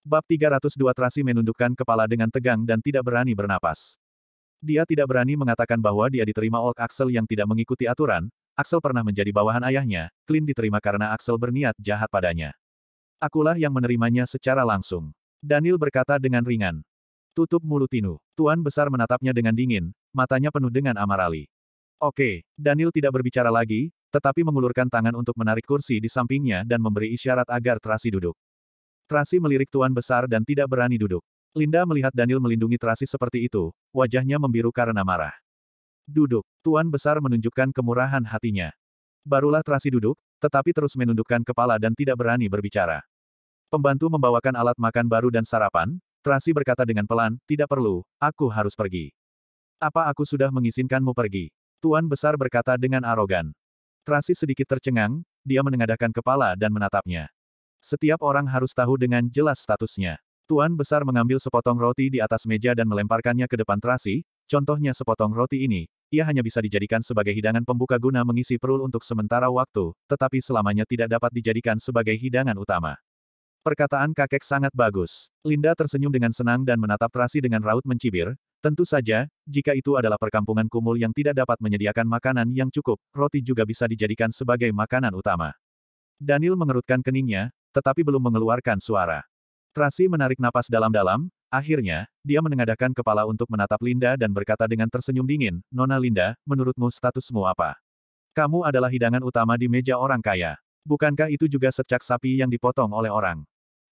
Bab 302 Tracy menundukkan kepala dengan tegang dan tidak berani bernapas. Dia tidak berani mengatakan bahwa dia diterima oleh Axel yang tidak mengikuti aturan. Axel pernah menjadi bawahan ayahnya, Clint diterima karena Axel berniat jahat padanya. Akulah yang menerimanya secara langsung. Daniel berkata dengan ringan. Tutup mulut Tinu. Tuan Besar menatapnya dengan dingin, matanya penuh dengan amarali. Oke, Daniel tidak berbicara lagi, tetapi mengulurkan tangan untuk menarik kursi di sampingnya dan memberi isyarat agar Tracy duduk. Tracy melirik Tuan Besar dan tidak berani duduk. Linda melihat Daniel melindungi Tracy seperti itu, wajahnya membiru karena marah. Duduk. Tuan Besar menunjukkan kemurahan hatinya. Barulah Tracy duduk, tetapi terus menundukkan kepala dan tidak berani berbicara. Pembantu membawakan alat makan baru dan sarapan. Tracy berkata dengan pelan, tidak perlu, aku harus pergi. Apa aku sudah mengizinkanmu pergi? Tuan Besar berkata dengan arogan. Tracy sedikit tercengang, dia menengadahkan kepala dan menatapnya. Setiap orang harus tahu dengan jelas statusnya. Tuan Besar mengambil sepotong roti di atas meja dan melemparkannya ke depan Tracy. Contohnya sepotong roti ini, ia hanya bisa dijadikan sebagai hidangan pembuka guna mengisi perut untuk sementara waktu, tetapi selamanya tidak dapat dijadikan sebagai hidangan utama. Perkataan kakek sangat bagus. Linda tersenyum dengan senang dan menatap Tracy dengan raut mencibir. Tentu saja, jika itu adalah perkampungan kumuh yang tidak dapat menyediakan makanan yang cukup, roti juga bisa dijadikan sebagai makanan utama. Daniel mengerutkan keningnya, tetapi belum mengeluarkan suara. Tracy menarik napas dalam-dalam, akhirnya, dia menengadahkan kepala untuk menatap Linda dan berkata dengan tersenyum dingin, Nona Linda, menurutmu statusmu apa? Kamu adalah hidangan utama di meja orang kaya. Bukankah itu juga secak sapi yang dipotong oleh orang?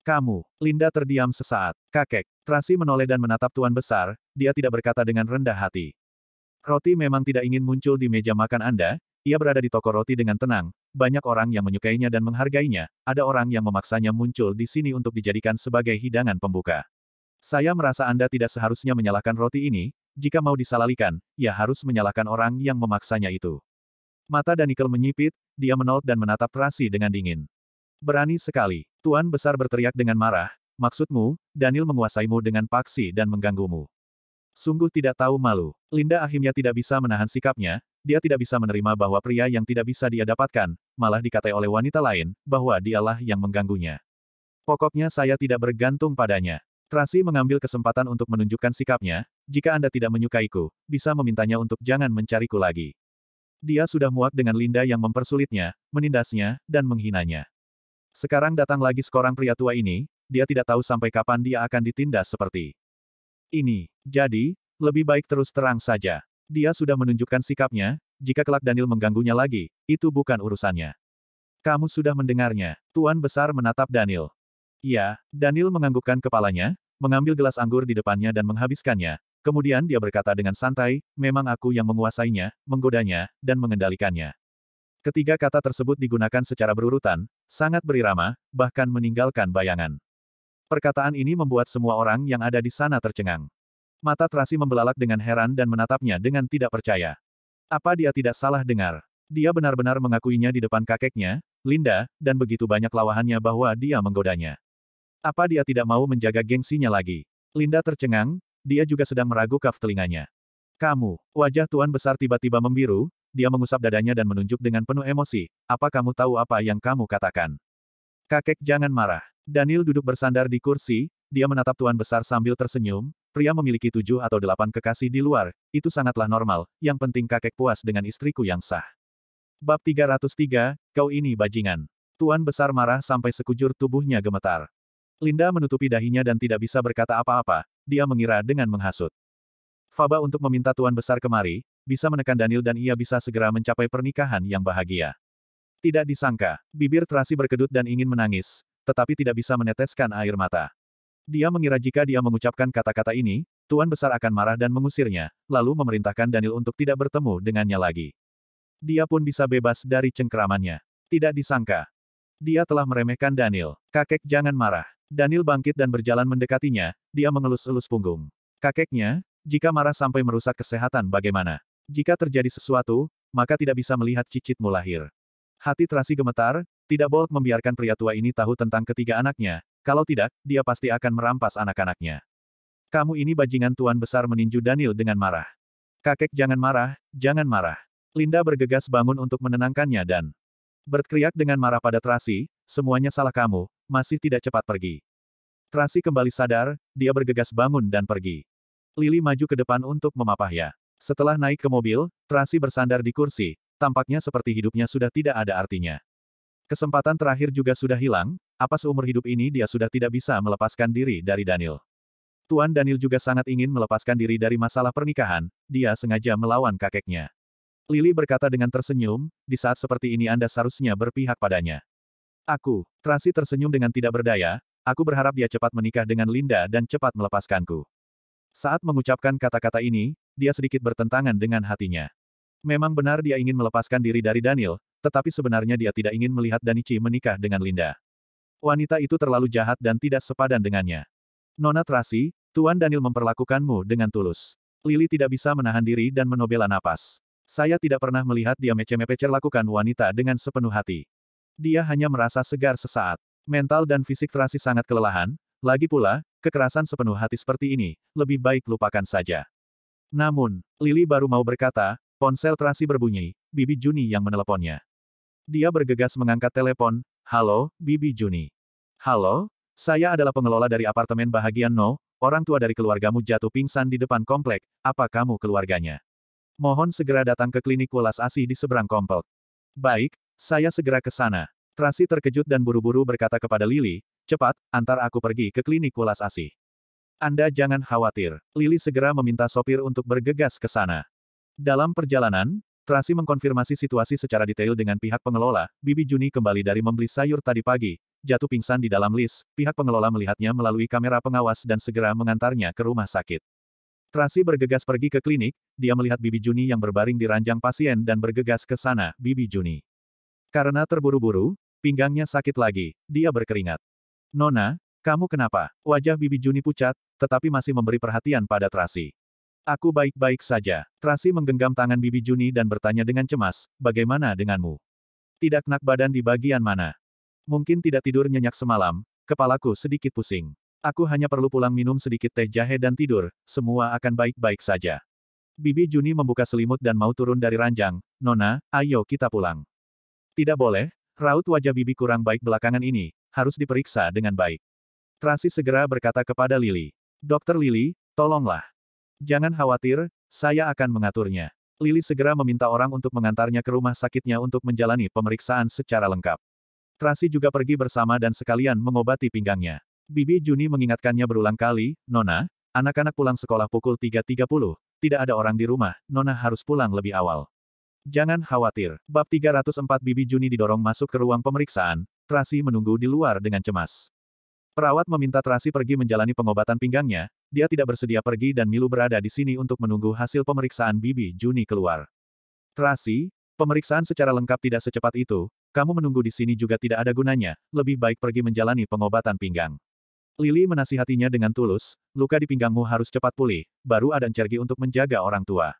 Kamu, Linda terdiam sesaat. Kakek, Tracy menoleh dan menatap Tuan Besar, dia tidak berkata dengan rendah hati. Roti memang tidak ingin muncul di meja makan Anda, ia berada di toko roti dengan tenang, banyak orang yang menyukainya dan menghargainya, ada orang yang memaksanya muncul di sini untuk dijadikan sebagai hidangan pembuka. Saya merasa Anda tidak seharusnya menyalahkan roti ini, jika mau disalahkan, ya harus menyalahkan orang yang memaksanya itu. Mata Daniel menyipit, dia menoleh dan menatap Tracy dengan dingin. Berani sekali, Tuan Besar berteriak dengan marah, maksudmu, Daniel menguasaimu dengan paksi dan mengganggumu. Sungguh tidak tahu malu. Linda akhirnya tidak bisa menahan sikapnya, dia tidak bisa menerima bahwa pria yang tidak bisa dia dapatkan, malah dikatai oleh wanita lain, bahwa dialah yang mengganggunya. Pokoknya saya tidak bergantung padanya. Tracy mengambil kesempatan untuk menunjukkan sikapnya, jika Anda tidak menyukaiku, bisa memintanya untuk jangan mencariku lagi. Dia sudah muak dengan Linda yang mempersulitnya, menindasnya, dan menghinanya. Sekarang datang lagi seorang pria tua ini, dia tidak tahu sampai kapan dia akan ditindas seperti ini. Jadi, lebih baik terus terang saja. Dia sudah menunjukkan sikapnya, jika kelak Daniel mengganggunya lagi, itu bukan urusannya. Kamu sudah mendengarnya. Tuan Besar menatap Daniel. Ya, Daniel menganggukkan kepalanya, mengambil gelas anggur di depannya dan menghabiskannya. Kemudian dia berkata dengan santai, memang aku yang menguasainya, menggodanya, dan mengendalikannya. Ketiga kata tersebut digunakan secara berurutan, sangat berirama, bahkan meninggalkan bayangan. Perkataan ini membuat semua orang yang ada di sana tercengang. Mata Tracy membelalak dengan heran dan menatapnya dengan tidak percaya. Apa dia tidak salah dengar? Dia benar-benar mengakuinya di depan kakeknya, Linda, dan begitu banyak lawahannya bahwa dia menggodanya. Apa dia tidak mau menjaga gengsinya lagi? Linda tercengang, dia juga sedang meragu kaf telinganya. Kamu, wajah Tuan Besar tiba-tiba membiru, dia mengusap dadanya dan menunjuk dengan penuh emosi, apa kamu tahu apa yang kamu katakan? Kakek jangan marah. Daniel duduk bersandar di kursi, dia menatap Tuan Besar sambil tersenyum, pria memiliki 7 atau 8 kekasih di luar, itu sangatlah normal, yang penting kakek puas dengan istriku yang sah. Bab 303, kau ini bajingan. Tuan Besar marah sampai sekujur tubuhnya gemetar. Linda menutupi dahinya dan tidak bisa berkata apa-apa, dia mengira dengan menghasut. Faba untuk meminta Tuan Besar kemari, bisa menekan Daniel dan ia bisa segera mencapai pernikahan yang bahagia. Tidak disangka, bibir Tracy berkedut dan ingin menangis, tetapi tidak bisa meneteskan air mata. Dia mengira jika dia mengucapkan kata-kata ini, Tuan Besar akan marah dan mengusirnya, lalu memerintahkan Daniel untuk tidak bertemu dengannya lagi. Dia pun bisa bebas dari cengkeramannya. Tidak disangka. Dia telah meremehkan Daniel. Kakek jangan marah. Daniel bangkit dan berjalan mendekatinya, dia mengelus-elus punggung. Kakeknya, jika marah sampai merusak kesehatan bagaimana? Jika terjadi sesuatu, maka tidak bisa melihat cicitmu lahir. Hati Tracy gemetar, tidak boleh membiarkan pria tua ini tahu tentang ketiga anaknya, kalau tidak, dia pasti akan merampas anak-anaknya. Kamu ini bajingan. Tuan Besar meninju Daniel dengan marah. Kakek jangan marah, jangan marah. Linda bergegas bangun untuk menenangkannya dan berteriak dengan marah pada Tracy, semuanya salah kamu, masih tidak cepat pergi. Tracy kembali sadar, dia bergegas bangun dan pergi. Lily maju ke depan untuk memapahnya. Setelah naik ke mobil, Tracy bersandar di kursi, tampaknya seperti hidupnya sudah tidak ada artinya. Kesempatan terakhir juga sudah hilang, apa seumur hidup ini dia sudah tidak bisa melepaskan diri dari Daniel. Tuan Daniel juga sangat ingin melepaskan diri dari masalah pernikahan, dia sengaja melawan kakeknya. Lily berkata dengan tersenyum, di saat seperti ini Anda seharusnya berpihak padanya. Tracy tersenyum dengan tidak berdaya, aku berharap dia cepat menikah dengan Linda dan cepat melepaskanku. Saat mengucapkan kata-kata ini, dia sedikit bertentangan dengan hatinya. Memang benar dia ingin melepaskan diri dari Daniel, tetapi sebenarnya dia tidak ingin melihat Danichi menikah dengan Linda. Wanita itu terlalu jahat dan tidak sepadan dengannya. Nona Tracy, Tuan Daniel memperlakukanmu dengan tulus. Lily tidak bisa menahan diri dan menobela napas. Saya tidak pernah melihat dia mece-mece lakukan wanita dengan sepenuh hati. Dia hanya merasa segar sesaat. Mental dan fisik Tracy sangat kelelahan, lagi pula, kekerasan sepenuh hati seperti ini, lebih baik lupakan saja. Namun, Lily baru mau berkata, ponsel Tracy berbunyi, Bibi Juni yang meneleponnya. Dia bergegas mengangkat telepon, halo, Bibi Juni. Halo, saya adalah pengelola dari apartemen bahagian No, orang tua dari keluargamu jatuh pingsan di depan komplek, apa kamu keluarganya? Mohon segera datang ke klinik welas asih di seberang komplek. Baik, saya segera ke sana. Tracy terkejut dan buru-buru berkata kepada Lily, cepat, antar aku pergi ke klinik welas asih. Anda jangan khawatir. Lily segera meminta sopir untuk bergegas ke sana. Dalam perjalanan, Tracy mengkonfirmasi situasi secara detail dengan pihak pengelola, Bibi Juni kembali dari membeli sayur tadi pagi, jatuh pingsan di dalam lift, pihak pengelola melihatnya melalui kamera pengawas dan segera mengantarnya ke rumah sakit. Tracy bergegas pergi ke klinik, dia melihat Bibi Juni yang berbaring di ranjang pasien dan bergegas ke sana, Bibi Juni. Karena terburu-buru, pinggangnya sakit lagi, dia berkeringat. Nona, kamu kenapa? Wajah Bibi Juni pucat, tetapi masih memberi perhatian pada Tracy. Aku baik-baik saja. Tracy menggenggam tangan Bibi Juni dan bertanya dengan cemas, bagaimana denganmu? Tidak enak badan di bagian mana? Mungkin tidak tidur nyenyak semalam, kepalaku sedikit pusing. Aku hanya perlu pulang minum sedikit teh jahe dan tidur, semua akan baik-baik saja. Bibi Juni membuka selimut dan mau turun dari ranjang, Nona, ayo kita pulang. Tidak boleh, raut wajah Bibi kurang baik belakangan ini, harus diperiksa dengan baik. Tracy segera berkata kepada Lily. Dokter Lily, tolonglah. Jangan khawatir, saya akan mengaturnya. Lily segera meminta orang untuk mengantarnya ke rumah sakitnya untuk menjalani pemeriksaan secara lengkap. Tracy juga pergi bersama dan sekalian mengobati pinggangnya. Bibi Juni mengingatkannya berulang kali, Nona, anak-anak pulang sekolah pukul 3.30, tidak ada orang di rumah, Nona harus pulang lebih awal. Jangan khawatir. Bab 304 Bibi Juni didorong masuk ke ruang pemeriksaan, Tracy menunggu di luar dengan cemas. Perawat meminta Tracy pergi menjalani pengobatan pinggangnya, dia tidak bersedia pergi dan Milu berada di sini untuk menunggu hasil pemeriksaan Bibi Juni keluar. Tracy, pemeriksaan secara lengkap tidak secepat itu, kamu menunggu di sini juga tidak ada gunanya, lebih baik pergi menjalani pengobatan pinggang. Lily menasihatinya dengan tulus, luka di pinggangmu harus cepat pulih, baru ada energi untuk menjaga orang tua.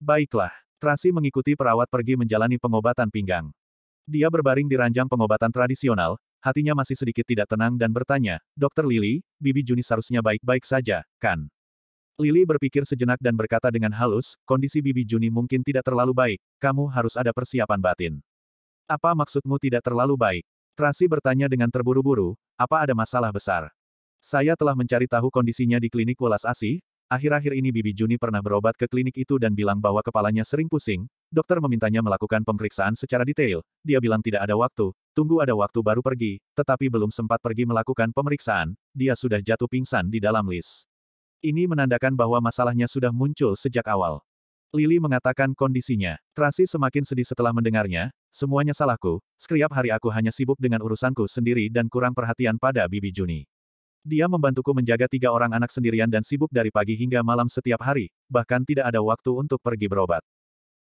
Baiklah. Tracy mengikuti perawat pergi menjalani pengobatan pinggang. Dia berbaring di ranjang pengobatan tradisional, hatinya masih sedikit tidak tenang dan bertanya, Dokter Lily, Bibi Juni seharusnya baik-baik saja, kan? Lily berpikir sejenak dan berkata dengan halus, kondisi Bibi Juni mungkin tidak terlalu baik, kamu harus ada persiapan batin. Apa maksudmu tidak terlalu baik? Tracy bertanya dengan terburu-buru, apa ada masalah besar? Saya telah mencari tahu kondisinya di klinik welas asih. Akhir-akhir ini Bibi Juni pernah berobat ke klinik itu dan bilang bahwa kepalanya sering pusing, dokter memintanya melakukan pemeriksaan secara detail, dia bilang tidak ada waktu, tunggu ada waktu baru pergi, tetapi belum sempat pergi melakukan pemeriksaan, dia sudah jatuh pingsan di dalam lift. Ini menandakan bahwa masalahnya sudah muncul sejak awal. Lily mengatakan kondisinya. Tracy semakin sedih setelah mendengarnya, semuanya salahku, setiap hari aku hanya sibuk dengan urusanku sendiri dan kurang perhatian pada Bibi Juni. Dia membantuku menjaga 3 orang anak sendirian dan sibuk dari pagi hingga malam setiap hari, bahkan tidak ada waktu untuk pergi berobat.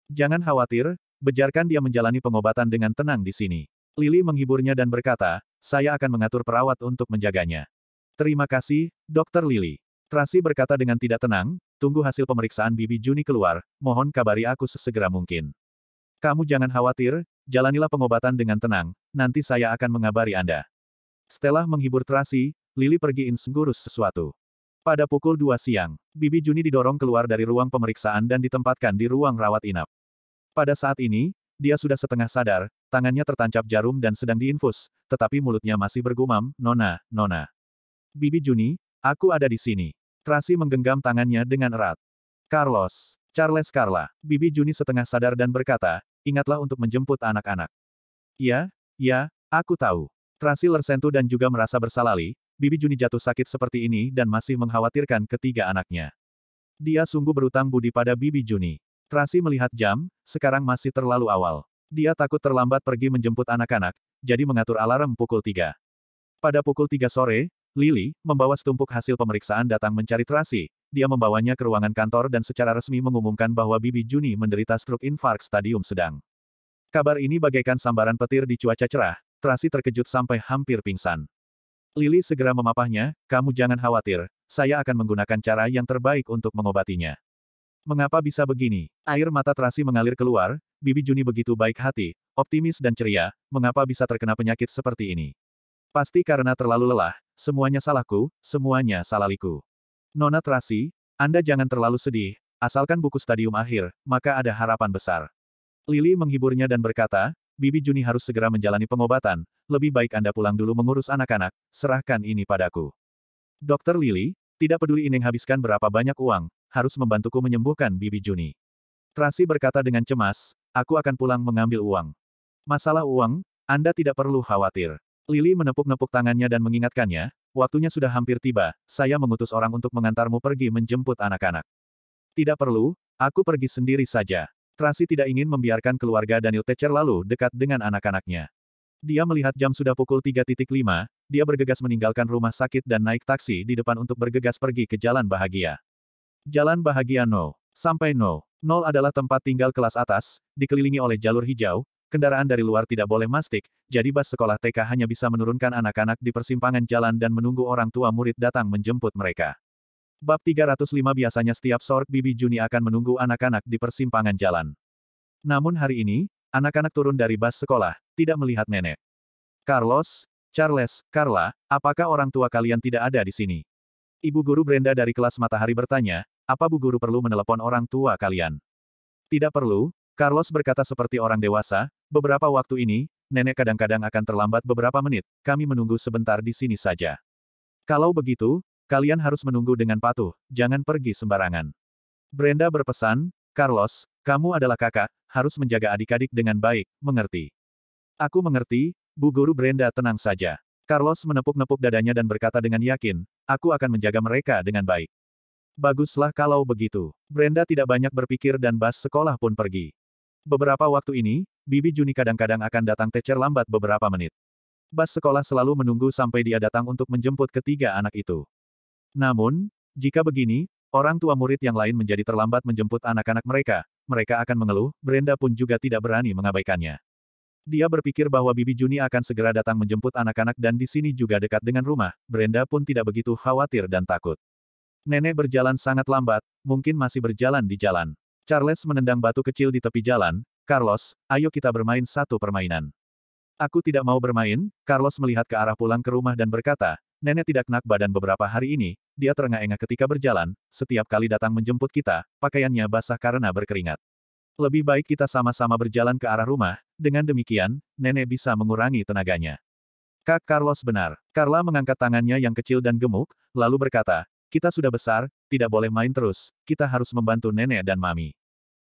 Jangan khawatir, biarkan dia menjalani pengobatan dengan tenang di sini. Lily menghiburnya dan berkata, saya akan mengatur perawat untuk menjaganya. Terima kasih, Dokter Lily. Tracy berkata dengan tidak tenang, tunggu hasil pemeriksaan Bibi Juni keluar, mohon kabari aku sesegera mungkin. Kamu jangan khawatir, jalanilah pengobatan dengan tenang, nanti saya akan mengabari Anda. Setelah menghibur Tracy, Lily pergi ngurus sesuatu. Pada pukul 2 siang, Bibi Juni didorong keluar dari ruang pemeriksaan dan ditempatkan di ruang rawat inap. Pada saat ini, dia sudah setengah sadar, tangannya tertancap jarum dan sedang diinfus, tetapi mulutnya masih bergumam, Nona, Nona. Bibi Juni, aku ada di sini. Tracy menggenggam tangannya dengan erat. Carlos, Charles Carla. Bibi Juni setengah sadar dan berkata, ingatlah untuk menjemput anak-anak. Ya, ya, aku tahu. Tracy tersentuh dan juga merasa bersalah. Bibi Juni jatuh sakit seperti ini dan masih mengkhawatirkan ketiga anaknya. Dia sungguh berutang budi pada Bibi Juni. Tracy melihat jam, sekarang masih terlalu awal. Dia takut terlambat pergi menjemput anak-anak, jadi mengatur alarm pukul 3. Pada pukul 3 sore, Lily, membawa setumpuk hasil pemeriksaan datang mencari Tracy. Dia membawanya ke ruangan kantor dan secara resmi mengumumkan bahwa Bibi Juni menderita stroke infark stadium sedang. Kabar ini bagaikan sambaran petir di cuaca cerah, Tracy terkejut sampai hampir pingsan. Lily segera memapahnya, kamu jangan khawatir, saya akan menggunakan cara yang terbaik untuk mengobatinya. Mengapa bisa begini? Air mata Tracy mengalir keluar, Bibi Juni begitu baik hati, optimis dan ceria, mengapa bisa terkena penyakit seperti ini? Pasti karena terlalu lelah, semuanya salahku, semuanya salahku. Nona Tracy, Anda jangan terlalu sedih, asalkan buku stadium akhir, maka ada harapan besar. Lily menghiburnya dan berkata, Bibi Juni harus segera menjalani pengobatan, lebih baik Anda pulang dulu mengurus anak-anak, serahkan ini padaku. Dokter Lily, tidak peduli Ineng habiskan berapa banyak uang, harus membantuku menyembuhkan Bibi Juni. Tracy berkata dengan cemas, aku akan pulang mengambil uang. Masalah uang, Anda tidak perlu khawatir. Lily menepuk-nepuk tangannya dan mengingatkannya, waktunya sudah hampir tiba, saya mengutus orang untuk mengantarmu pergi menjemput anak-anak. Tidak perlu, aku pergi sendiri saja. Tracy tidak ingin membiarkan keluarga Daniel Thatcher lalu dekat dengan anak-anaknya. Dia melihat jam sudah pukul 3.5, dia bergegas meninggalkan rumah sakit dan naik taksi di depan untuk bergegas pergi ke Jalan Bahagia. Jalan Bahagia 0. Sampai 0. 0 adalah tempat tinggal kelas atas, dikelilingi oleh jalur hijau, kendaraan dari luar tidak boleh mastik, jadi bus sekolah TK hanya bisa menurunkan anak-anak di persimpangan jalan dan menunggu orang tua murid datang menjemput mereka. Bab 305 biasanya setiap sore Bibi Juni akan menunggu anak-anak di persimpangan jalan. Namun hari ini, anak-anak turun dari bus sekolah, tidak melihat nenek. Carlos, Charles, Carla, apakah orang tua kalian tidak ada di sini? Ibu guru Brenda dari kelas Matahari bertanya, apa bu guru perlu menelepon orang tua kalian? Tidak perlu, Carlos berkata seperti orang dewasa, beberapa waktu ini, nenek kadang-kadang akan terlambat beberapa menit, kami menunggu sebentar di sini saja. Kalau begitu, kalian harus menunggu dengan patuh, jangan pergi sembarangan. Brenda berpesan, Carlos, kamu adalah kakak, harus menjaga adik-adik dengan baik, mengerti? Aku mengerti, Bu Guru Brenda tenang saja. Carlos menepuk-nepuk dadanya dan berkata dengan yakin, aku akan menjaga mereka dengan baik. Baguslah kalau begitu. Brenda tidak banyak berpikir dan bus sekolah pun pergi. Beberapa waktu ini, Bibi Juni kadang-kadang akan datang Thatcher lambat beberapa menit. Bus sekolah selalu menunggu sampai dia datang untuk menjemput ketiga anak itu. Namun, jika begini, orang tua murid yang lain menjadi terlambat menjemput anak-anak mereka, mereka akan mengeluh, Brenda pun juga tidak berani mengabaikannya. Dia berpikir bahwa Bibi Juni akan segera datang menjemput anak-anak dan di sini juga dekat dengan rumah, Brenda pun tidak begitu khawatir dan takut. Nenek berjalan sangat lambat, mungkin masih berjalan di jalan. Charles menendang batu kecil di tepi jalan, Carlos, ayo kita bermain satu permainan. Aku tidak mau bermain, Carlos melihat ke arah pulang ke rumah dan berkata, nenek tidak enak badan beberapa hari ini, dia terengah-engah ketika berjalan, setiap kali datang menjemput kita, pakaiannya basah karena berkeringat. Lebih baik kita sama-sama berjalan ke arah rumah, dengan demikian, nenek bisa mengurangi tenaganya. Kak Carlos benar. Carla mengangkat tangannya yang kecil dan gemuk, lalu berkata, kita sudah besar, tidak boleh main terus, kita harus membantu nenek dan mami.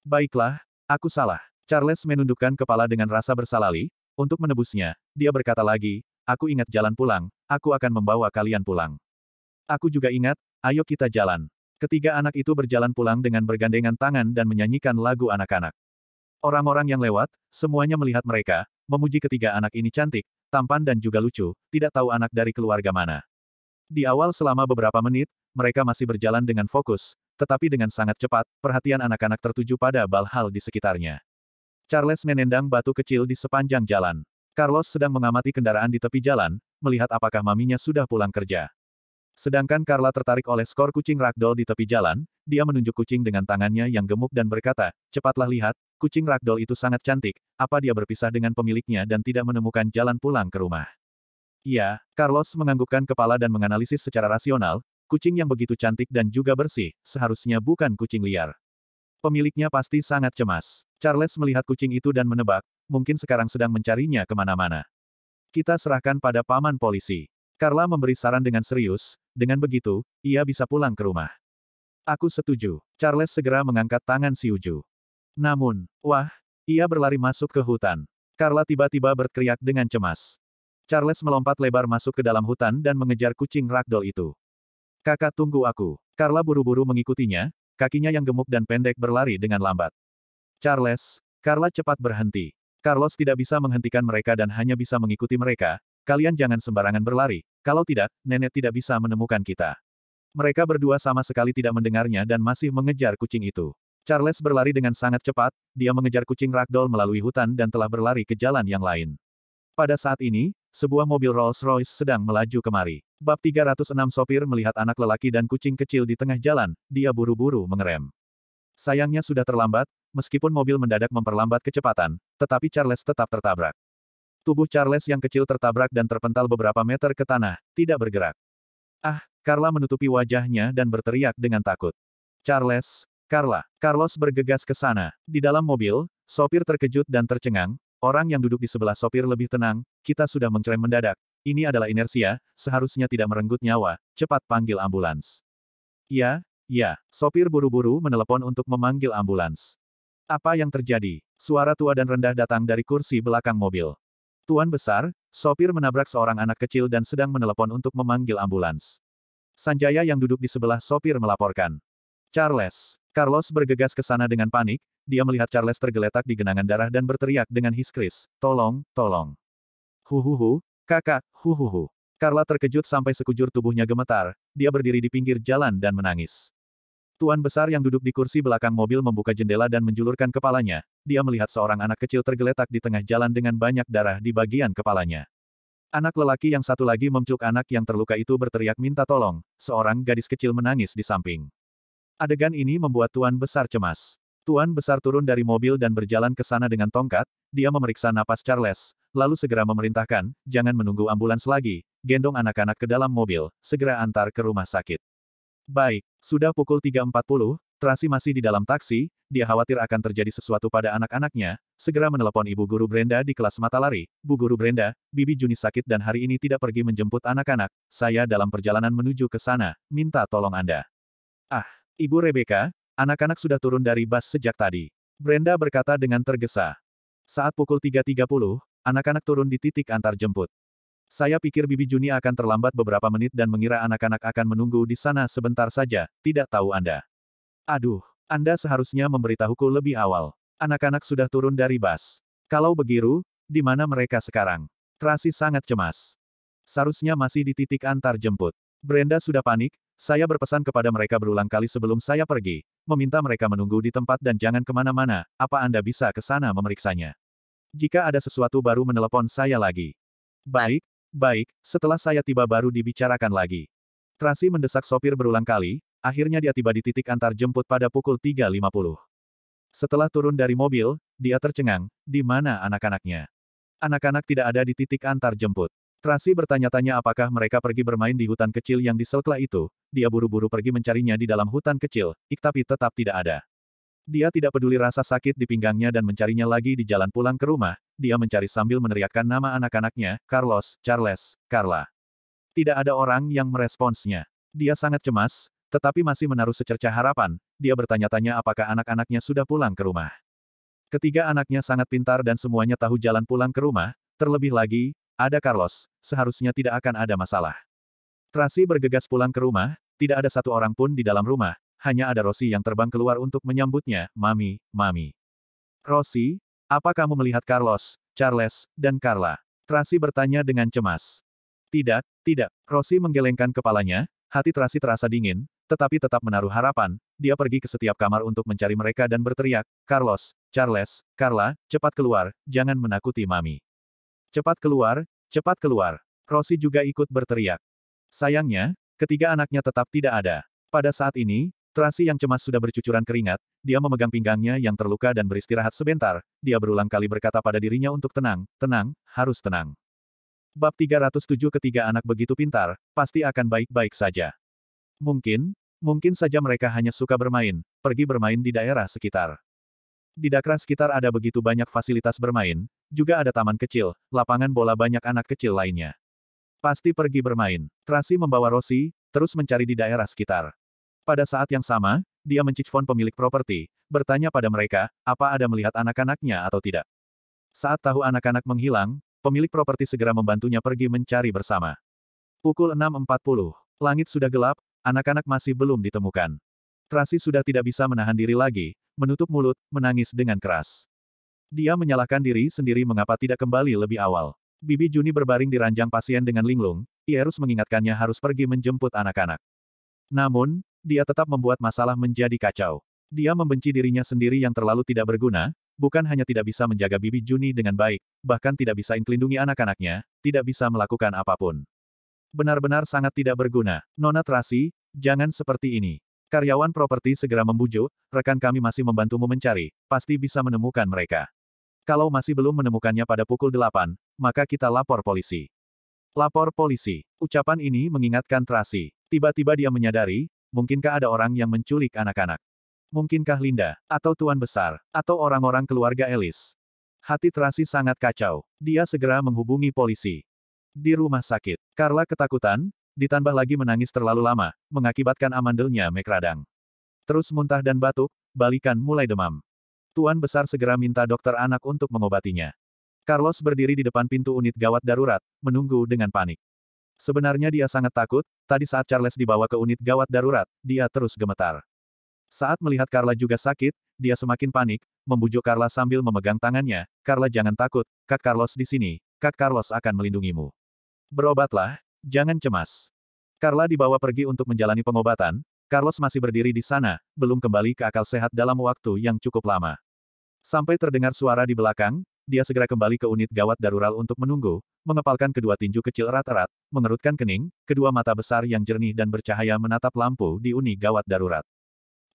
Baiklah, aku salah. Charles menundukkan kepala dengan rasa bersalah. Untuk menebusnya, dia berkata lagi, aku ingat jalan pulang, aku akan membawa kalian pulang. Aku juga ingat, ayo kita jalan. Ketiga anak itu berjalan pulang dengan bergandengan tangan dan menyanyikan lagu anak-anak. Orang-orang yang lewat, semuanya melihat mereka, memuji ketiga anak ini cantik, tampan dan juga lucu, tidak tahu anak dari keluarga mana. Di awal selama beberapa menit, mereka masih berjalan dengan fokus, tetapi dengan sangat cepat, perhatian anak-anak tertuju pada hal-hal di sekitarnya. Charles menendang batu kecil di sepanjang jalan. Carlos sedang mengamati kendaraan di tepi jalan, melihat apakah maminya sudah pulang kerja. Sedangkan Carla tertarik oleh skor kucing ragdoll di tepi jalan, dia menunjuk kucing dengan tangannya yang gemuk dan berkata, cepatlah lihat, kucing ragdoll itu sangat cantik, apa dia berpisah dengan pemiliknya dan tidak menemukan jalan pulang ke rumah. Iya, Carlos menganggukkan kepala dan menganalisis secara rasional, kucing yang begitu cantik dan juga bersih, seharusnya bukan kucing liar. Pemiliknya pasti sangat cemas. Charles melihat kucing itu dan menebak, mungkin sekarang sedang mencarinya kemana-mana. Kita serahkan pada paman polisi. Carla memberi saran dengan serius, dengan begitu, ia bisa pulang ke rumah. Aku setuju. Charles segera mengangkat tangan si Uju. Namun, wah, ia berlari masuk ke hutan. Carla tiba-tiba berteriak dengan cemas. Charles melompat lebar masuk ke dalam hutan dan mengejar kucing ragdoll itu. Kakak, tunggu aku. Carla buru-buru mengikutinya, kakinya yang gemuk dan pendek berlari dengan lambat. Charles, Carla cepat berhenti. Carlos tidak bisa menghentikan mereka dan hanya bisa mengikuti mereka. Kalian jangan sembarangan berlari, kalau tidak, nenek tidak bisa menemukan kita. Mereka berdua sama sekali tidak mendengarnya dan masih mengejar kucing itu. Charles berlari dengan sangat cepat, dia mengejar kucing ragdoll melalui hutan dan telah berlari ke jalan yang lain. Pada saat ini, sebuah mobil Rolls-Royce sedang melaju kemari. Bab 306 Sopir melihat anak lelaki dan kucing kecil di tengah jalan, dia buru-buru mengerem. Sayangnya sudah terlambat, meskipun mobil mendadak memperlambat kecepatan, tetapi Charles tetap tertabrak. Tubuh Charles yang kecil tertabrak dan terpental beberapa meter ke tanah, tidak bergerak. Ah, Carla menutupi wajahnya dan berteriak dengan takut. Charles, Carla. Carlos bergegas ke sana. Di dalam mobil, sopir terkejut dan tercengang, orang yang duduk di sebelah sopir lebih tenang, kita sudah mengerem mendadak. Ini adalah inersia, seharusnya tidak merenggut nyawa, cepat panggil ambulans. Ya, sopir buru-buru menelepon untuk memanggil ambulans. Apa yang terjadi? Suara tua dan rendah datang dari kursi belakang mobil. Tuan besar, sopir menabrak seorang anak kecil dan sedang menelepon untuk memanggil ambulans. Sanjaya yang duduk di sebelah sopir melaporkan. Carlos bergegas ke sana dengan panik, dia melihat Charles tergeletak di genangan darah dan berteriak dengan histeris, tolong, tolong. Huhuhu, kakak, huhuhu. Carla terkejut sampai sekujur tubuhnya gemetar, dia berdiri di pinggir jalan dan menangis. Tuan besar yang duduk di kursi belakang mobil membuka jendela dan menjulurkan kepalanya, dia melihat seorang anak kecil tergeletak di tengah jalan dengan banyak darah di bagian kepalanya. Anak lelaki yang satu lagi memeluk anak yang terluka itu berteriak minta tolong, seorang gadis kecil menangis di samping. Adegan ini membuat Tuan besar cemas. Tuan besar turun dari mobil dan berjalan ke sana dengan tongkat, dia memeriksa napas Charles, lalu segera memerintahkan, jangan menunggu ambulans lagi, gendong anak-anak ke dalam mobil, segera antar ke rumah sakit. Baik, sudah pukul 3.40, Tracy masih di dalam taksi, dia khawatir akan terjadi sesuatu pada anak-anaknya, segera menelepon ibu guru Brenda di kelas mata lari, Bu Guru Brenda, Bibi Juni sakit dan hari ini tidak pergi menjemput anak-anak, saya dalam perjalanan menuju ke sana, minta tolong Anda. Ah, Ibu Rebecca, anak-anak sudah turun dari bus sejak tadi. Brenda berkata dengan tergesa. Saat pukul 3.30, anak-anak turun di titik antar jemput. Saya pikir Bibi Juni akan terlambat beberapa menit dan mengira anak-anak akan menunggu di sana sebentar saja, tidak tahu Anda. Aduh, Anda seharusnya memberitahuku lebih awal. Anak-anak sudah turun dari bus. Kalau begitu, di mana mereka sekarang? Tracy sangat cemas. Seharusnya masih di titik antar jemput. Brenda sudah panik, saya berpesan kepada mereka berulang kali sebelum saya pergi, meminta mereka menunggu di tempat dan jangan kemana-mana, apa Anda bisa ke sana memeriksanya? Jika ada sesuatu baru menelepon saya lagi. Baik, setelah saya tiba baru dibicarakan lagi. Tracy mendesak sopir berulang kali, akhirnya dia tiba di titik antar jemput pada pukul 3.50. Setelah turun dari mobil, dia tercengang, di mana anak-anaknya? Anak-anak tidak ada di titik antar jemput. Tracy bertanya-tanya apakah mereka pergi bermain di hutan kecil yang di sela-sela itu, dia buru-buru pergi mencarinya di dalam hutan kecil, tapi tetap tidak ada. Dia tidak peduli rasa sakit di pinggangnya dan mencarinya lagi di jalan pulang ke rumah, dia mencari sambil meneriakkan nama anak-anaknya, Carlos, Charles, Carla. Tidak ada orang yang meresponsnya. Dia sangat cemas, tetapi masih menaruh secercah harapan, dia bertanya-tanya apakah anak-anaknya sudah pulang ke rumah. Ketiga anaknya sangat pintar dan semuanya tahu jalan pulang ke rumah, terlebih lagi, ada Carlos, seharusnya tidak akan ada masalah. Tracy bergegas pulang ke rumah, tidak ada satu orang pun di dalam rumah, hanya ada Rosie yang terbang keluar untuk menyambutnya, Mami. Rosie, apa kamu melihat Carlos, Charles, dan Carla? Tracy bertanya dengan cemas. Tidak, Rosie menggelengkan kepalanya, hati Tracy terasa dingin, tetapi tetap menaruh harapan, dia pergi ke setiap kamar untuk mencari mereka dan berteriak, Carlos, Charles, Carla, cepat keluar, jangan menakuti Mami. Cepat keluar. Rosie juga ikut berteriak. Sayangnya, ketiga anaknya tetap tidak ada. Pada saat ini, Tracy yang cemas sudah bercucuran keringat, dia memegang pinggangnya yang terluka dan beristirahat sebentar, dia berulang kali berkata pada dirinya untuk tenang, harus tenang. Bab 307 Ketiga anak begitu pintar, pasti akan baik-baik saja. Mungkin saja mereka hanya suka bermain, pergi bermain di daerah sekitar. Di Dakra sekitar ada begitu banyak fasilitas bermain, juga ada taman kecil, lapangan bola banyak anak kecil lainnya. Pasti pergi bermain. Tracy membawa Rosie, terus mencari di daerah sekitar. Pada saat yang sama, dia mencitelepon pemilik properti, bertanya pada mereka, apa ada melihat anak-anaknya atau tidak. Saat tahu anak-anak menghilang, pemilik properti segera membantunya pergi mencari bersama. Pukul 6.40. Langit sudah gelap, anak-anak masih belum ditemukan. Tracy sudah tidak bisa menahan diri lagi, menutup mulut, menangis dengan keras. Dia menyalahkan diri sendiri mengapa tidak kembali lebih awal. Bibi Juni berbaring di ranjang pasien dengan linglung, Ierus mengingatkannya harus pergi menjemput anak-anak. Namun, dia tetap membuat masalah menjadi kacau. Dia membenci dirinya sendiri yang terlalu tidak berguna, bukan hanya tidak bisa menjaga Bibi Juni dengan baik, bahkan tidak bisa melindungi anak-anaknya, tidak bisa melakukan apapun. Benar-benar sangat tidak berguna. Nona Tracy, jangan seperti ini. Karyawan properti segera membujuk, rekan kami masih membantumu mencari, pasti bisa menemukan mereka. Kalau masih belum menemukannya pada pukul 8, maka kita lapor polisi. Lapor polisi. Ucapan ini mengingatkan Tracy. Tiba-tiba dia menyadari, mungkinkah ada orang yang menculik anak-anak? Mungkinkah Linda, atau Tuan Besar, atau orang-orang keluarga Alice? Hati Tracy sangat kacau. Dia segera menghubungi polisi. Di rumah sakit, Carla ketakutan, ditambah lagi menangis terlalu lama, mengakibatkan amandelnya radang. Terus muntah dan batuk, balikan mulai demam. Tuan Besar segera minta dokter anak untuk mengobatinya. Carlos berdiri di depan pintu unit gawat darurat, menunggu dengan panik. Sebenarnya dia sangat takut, tadi saat Charles dibawa ke unit gawat darurat, dia terus gemetar. Saat melihat Carla juga sakit, dia semakin panik, membujuk Carla sambil memegang tangannya, Carla jangan takut, Kak Carlos di sini, Kak Carlos akan melindungimu. Berobatlah, jangan cemas. Carla dibawa pergi untuk menjalani pengobatan, Carlos masih berdiri di sana, belum kembali ke akal sehat dalam waktu yang cukup lama. Sampai terdengar suara di belakang, dia segera kembali ke unit gawat darurat untuk menunggu, mengepalkan kedua tinju kecil erat-erat, mengerutkan kening, kedua mata besar yang jernih dan bercahaya menatap lampu di unit gawat darurat.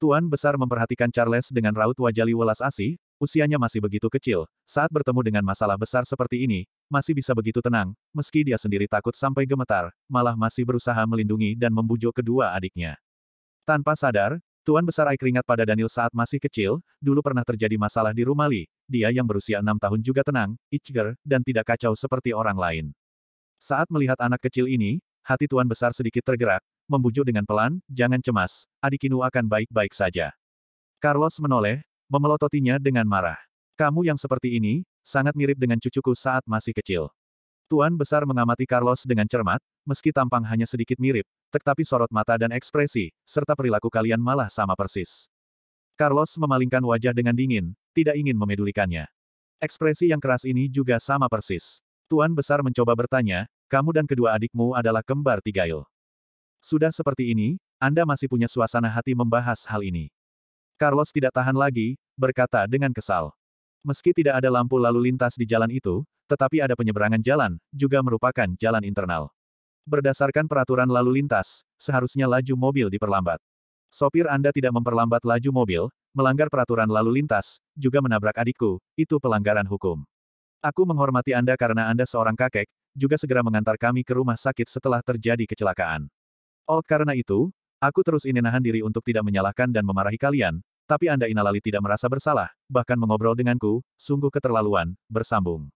Tuan Besar memperhatikan Charles dengan raut wajah welas asih, usianya masih begitu kecil, saat bertemu dengan masalah besar seperti ini, masih bisa begitu tenang, meski dia sendiri takut sampai gemetar, malah masih berusaha melindungi dan membujuk kedua adiknya. Tanpa sadar, Tuan Besar Ai keringat pada Daniel saat masih kecil, dulu pernah terjadi masalah di rumah Li, dia yang berusia 6 tahun juga tenang, ichger, dan tidak kacau seperti orang lain. Saat melihat anak kecil ini, hati Tuan Besar sedikit tergerak, membujuk dengan pelan, jangan cemas, adik Inu akan baik-baik saja. Carlos menoleh, memelototinya dengan marah. Kamu yang seperti ini, sangat mirip dengan cucuku saat masih kecil. Tuan Besar mengamati Carlos dengan cermat, meski tampang hanya sedikit mirip, tetapi sorot mata dan ekspresi, serta perilaku kalian malah sama persis. Carlos memalingkan wajah dengan dingin, tidak ingin memedulikannya. Ekspresi yang keras ini juga sama persis. Tuan Besar mencoba bertanya, kamu dan kedua adikmu adalah kembar tigail. Sudah seperti ini, Anda masih punya suasana hati membahas hal ini. Carlos tidak tahan lagi, berkata dengan kesal. Meski tidak ada lampu lalu lintas di jalan itu, tetapi ada penyeberangan jalan, juga merupakan jalan internal. Berdasarkan peraturan lalu lintas, seharusnya laju mobil diperlambat. Sopir Anda tidak memperlambat laju mobil, melanggar peraturan lalu lintas, juga menabrak adikku, itu pelanggaran hukum. Aku menghormati Anda karena Anda seorang kakek, juga segera mengantar kami ke rumah sakit setelah terjadi kecelakaan. Karena itu, aku terus ini nahan diri untuk tidak menyalahkan dan memarahi kalian, tapi Anda inalali tidak merasa bersalah, bahkan mengobrol denganku, sungguh keterlaluan, bersambung.